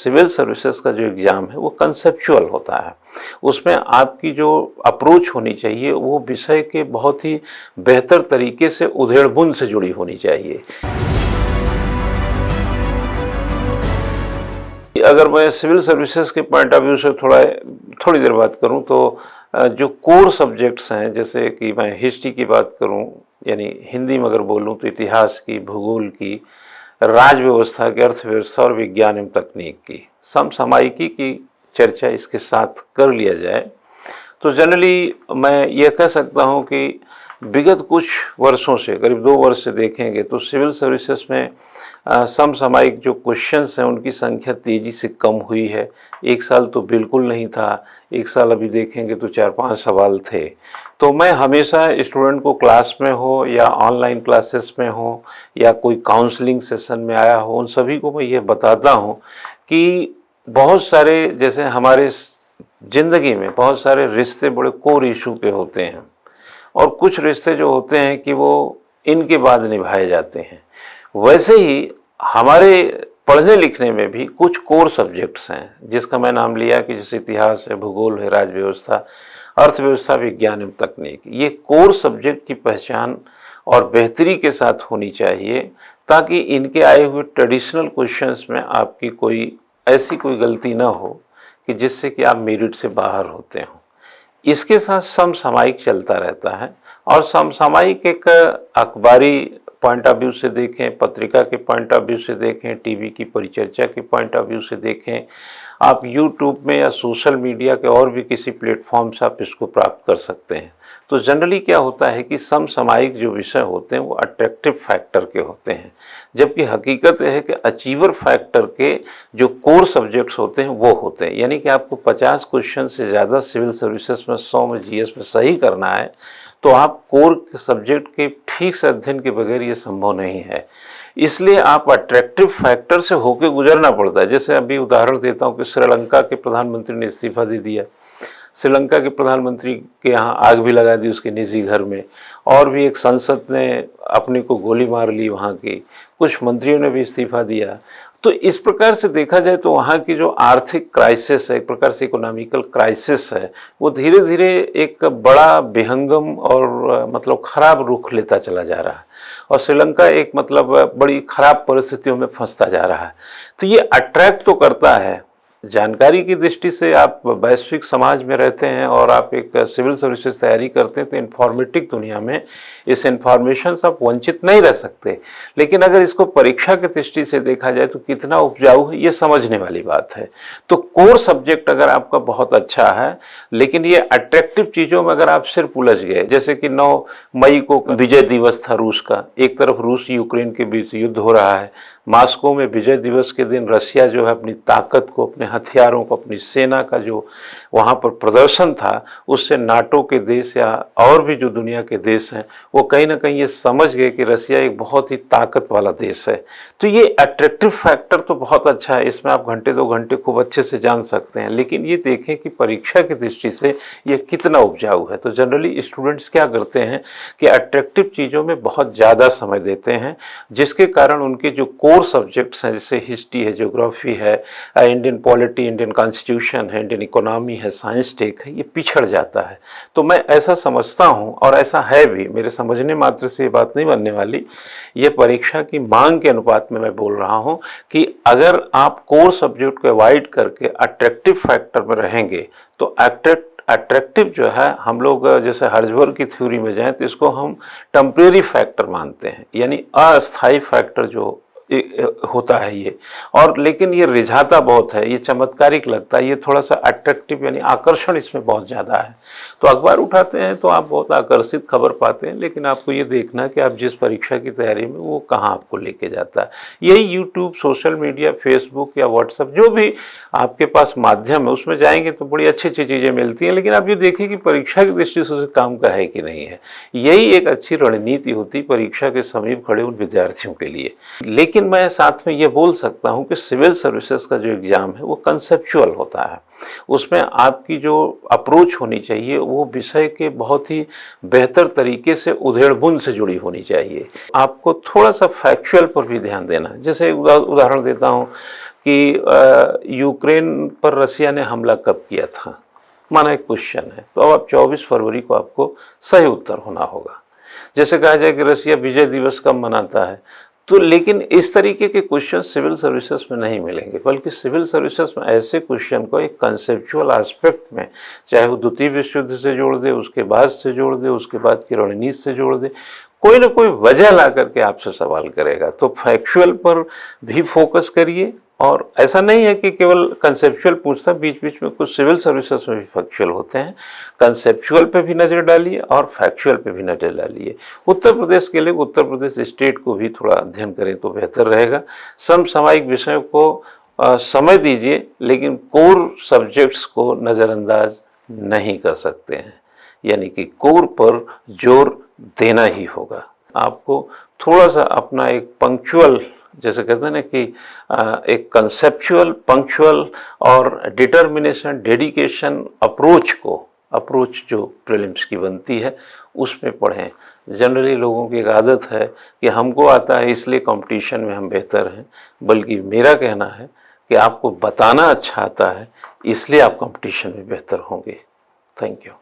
Civil services का जो exam है वो कंसेप्चुअल होता है। उसमें आपकी जो अप्रोच होनी चाहिए वो विषय के बहुत ही बेहतर तरीके से उधेड़-बुन से जुड़ी होनी चाहिए। अगर मैं सिविल सर्विसेज के पॉइंट ऑफ व्यू से थोड़ी देर बात करूं तो जो कोर सब्जेक्ट्स हैं, जैसे कि मैं हिस्ट्री की बात करूं, यानी हिंदी में अगर बोलूं तो इतिहास की, भूगोल की, राज व्यवस्था की, अर्थव्यवस्था और विज्ञान एवं तकनीक की, समसामयिकी की चर्चा इसके साथ कर लिया जाए तो जनरली मैं ये कह सकता हूँ कि विगत कुछ वर्षों से, करीब 2 वर्ष से देखेंगे तो सिविल सर्विसेज में समसामयिक जो क्वेश्चंस हैं उनकी संख्या तेज़ी से कम हुई है। एक साल तो बिल्कुल नहीं था, एक साल अभी देखेंगे तो 4-5 सवाल थे। तो मैं हमेशा स्टूडेंट को क्लास में हो या ऑनलाइन क्लासेस में हो या कोई काउंसलिंग सेशन में आया हो, उन सभी को मैं ये बताता हूँ कि बहुत सारे, जैसे हमारे ज़िंदगी में बहुत सारे रिश्ते बड़े कोर इशू के होते हैं और कुछ रिश्ते जो होते हैं कि वो इनके बाद निभाए जाते हैं। वैसे ही हमारे पढ़ने लिखने में भी कुछ कोर सब्जेक्ट्स हैं जिसका मैं नाम लिया कि जैसे इतिहास है, भूगोल है, राज व्यवस्था, अर्थव्यवस्था, विज्ञान एवं तकनीक। ये कोर सब्जेक्ट की पहचान और बेहतरी के साथ होनी चाहिए ताकि इनके आए हुए ट्रेडिशनल क्वेश्चंस में आपकी कोई ऐसी कोई गलती ना हो कि जिससे कि आप मेरिट से बाहर होते हो। इसके साथ समसामयिक चलता रहता है और समसामयिक एक अखबारी पॉइंट ऑफ व्यू से देखें, पत्रिका के पॉइंट ऑफ व्यू से देखें, टीवी की परिचर्चा के पॉइंट ऑफ व्यू से देखें, आप यूट्यूब में या सोशल मीडिया के और भी किसी प्लेटफॉर्म से आप इसको प्राप्त कर सकते हैं। तो जनरली क्या होता है कि समसामयिक जो विषय होते हैं वो अट्रैक्टिव फैक्टर के होते हैं, जबकि हकीकत है कि अचीवर फैक्टर के जो कोर सब्जेक्ट्स होते हैं वो होते हैं। यानी कि आपको 50 क्वेश्चन से ज़्यादा सिविल सर्विसेज में, 100 में जीएस में सही करना है तो आप कोर सब्जेक्ट के ठीक से अध्ययन के बगैर ये संभव नहीं है। इसलिए आप अट्रैक्टिव फैक्टर से होकर गुजरना पड़ता है। जैसे अभी उदाहरण देता हूँ कि श्रीलंका के प्रधानमंत्री ने इस्तीफा दे दिया। श्रीलंका के प्रधानमंत्री के यहाँ आग भी लगा दी उसके निजी घर में, और भी एक संसद ने अपने को गोली मार ली वहाँ की, कुछ मंत्रियों ने भी इस्तीफा दिया। तो इस प्रकार से देखा जाए तो वहाँ की जो आर्थिक क्राइसिस है, एक प्रकार से इकोनॉमिकल क्राइसिस है, वो धीरे धीरे एक बड़ा विहंगम और मतलब खराब रुख लेता चला जा रहा है और श्रीलंका एक मतलब बड़ी खराब परिस्थितियों में फंसता जा रहा है। तो ये अट्रैक्ट तो करता है। जानकारी की दृष्टि से आप वैश्विक समाज में रहते हैं और आप एक सिविल सर्विसेज तैयारी करते हैं तो इन्फॉर्मेटिव दुनिया में इस इन्फॉर्मेशन से आप वंचित नहीं रह सकते। लेकिन अगर इसको परीक्षा की दृष्टि से देखा जाए तो कितना उपजाऊ है ये समझने वाली बात है। तो कोर सब्जेक्ट अगर आपका बहुत अच्छा है लेकिन ये अट्रैक्टिव चीज़ों में अगर आप सिर्फ उलझ गए, जैसे कि 9 मई को विजय दिवस था रूस का, एक तरफ रूस यूक्रेन के बीच युद्ध हो रहा है, मॉस्को में विजय दिवस के दिन रशिया जो है अपनी ताकत को, अपने हथियारों को, अपनी सेना का जो वहाँ पर प्रदर्शन था उससे नाटो के देश या और भी जो दुनिया के देश हैं वो कहीं ना कहीं ये समझ गए कि रशिया एक बहुत ही ताकत वाला देश है। तो ये अट्रैक्टिव फैक्टर तो बहुत अच्छा है, इसमें आप घंटे 2 घंटे खूब अच्छे से जान सकते हैं। लेकिन ये देखें कि परीक्षा की दृष्टि से ये कितना उपजाऊ है। तो जनरली स्टूडेंट्स क्या करते हैं कि अट्रैक्टिव चीज़ों में बहुत ज़्यादा समय देते हैं, जिसके कारण उनके जो कोर सब्जेक्ट्स हैं जैसे हिस्ट्री है, ज्योग्राफी है, इंडियन पॉलिटी, इंडियन कॉन्स्टिट्यूशन है, इंडियन इकोनॉमी है, साइंस टेक है, ये पिछड़ जाता है। तो मैं ऐसा समझता हूँ और ऐसा है भी, मेरे समझने मात्र से ये बात नहीं बनने वाली, ये परीक्षा की मांग के अनुपात में मैं बोल रहा हूँ कि अगर आप कोर सब्जेक्ट को अवॉइड करके अट्रैक्टिव फैक्टर में रहेंगे तो अट्रैक्टिव जो है, हम लोग जैसे हर्जबर्ग की थ्योरी में जाएं तो इसको हम टेम्परेरी फैक्टर मानते हैं, यानी अस्थायी फैक्टर जो होता है ये, और लेकिन ये रिझाता बहुत है, ये चमत्कारिक लगता है, ये थोड़ा सा अट्रैक्टिव यानी आकर्षण इसमें बहुत ज़्यादा है। तो अखबार उठाते हैं तो आप बहुत आकर्षित खबर पाते हैं, लेकिन आपको ये देखना है कि आप जिस परीक्षा की तैयारी में वो कहाँ आपको लेके जाता है। यही यूट्यूब, सोशल मीडिया, फेसबुक या व्हाट्सएप जो भी आपके पास माध्यम है उसमें जाएंगे तो बड़ी अच्छी अच्छी चीज़ें मिलती हैं, लेकिन आप ये देखें कि परीक्षा की दृष्टि से उसे काम का है कि नहीं है। यही एक अच्छी रणनीति होती परीक्षा के समीप खड़े उन विद्यार्थियों के लिए। लेकिन मैं साथ में ये बोल सकता हूं कि सिविल सर्विसेज का जो एग्ज़ाम है वो कंसेप्चुअल होता है। उसमें आपकी जो अप्रोच होनी चाहिए वो विषय के बहुत ही बेहतर तरीके से उधेड़-बुन से जुड़ी होनी चाहिए। आपको थोड़ा सा फैक्चुअल पर भी ध्यान देना। जैसे उदाहरण देता हूँ कि यूक्रेन पर रसिया ने हमला कब किया था, माना एक क्वेश्चन है, तो अब आप 24 फरवरी को आपको सही उत्तर होना होगा। जैसे कहा जाए कि रसिया विजय दिवस कब मनाता है, तो लेकिन इस तरीके के क्वेश्चन सिविल सर्विसेज में नहीं मिलेंगे, बल्कि सिविल सर्विसेज में ऐसे क्वेश्चन को एक कंसेप्चुअल एस्पेक्ट में, चाहे वो द्वितीय विश्व युद्ध से जोड़ दे, उसके बाद से जोड़ दे, उसके बाद की रणनीति से जोड़ दे, कोई ना कोई वजह ला करके आपसे सवाल करेगा। तो फैक्चुअल पर भी फोकस करिए, और ऐसा नहीं है कि केवल कंसेप्चुअल पूछता, बीच बीच में कुछ सिविल सर्विसेज में भी फैक्चुअल होते हैं। कंसेप्चुअल पे भी नज़र डालिए और फैक्चुअल पे भी नज़र डालिए। उत्तर प्रदेश के लिए उत्तर प्रदेश स्टेट को भी थोड़ा अध्ययन करें तो बेहतर रहेगा। समसामयिक विषयों को समय दीजिए, लेकिन कोर सब्जेक्ट्स को नज़रअंदाज नहीं कर सकते हैं, यानी कि कोर पर जोर देना ही होगा। आपको थोड़ा सा अपना एक पंक्चुअल, जैसे कहते हैं ना कि एक कंसेप्चुअल, पंक्चुअल और डिटर्मिनेशन, डेडिकेशन अप्रोच जो प्रीलिम्स की बनती है उसमें पढ़ें। जनरली लोगों की एक आदत है कि हमको आता है इसलिए कंपटीशन में हम बेहतर हैं, बल्कि मेरा कहना है कि आपको बताना अच्छा आता है इसलिए आप कंपटीशन में बेहतर होंगे। Thank you.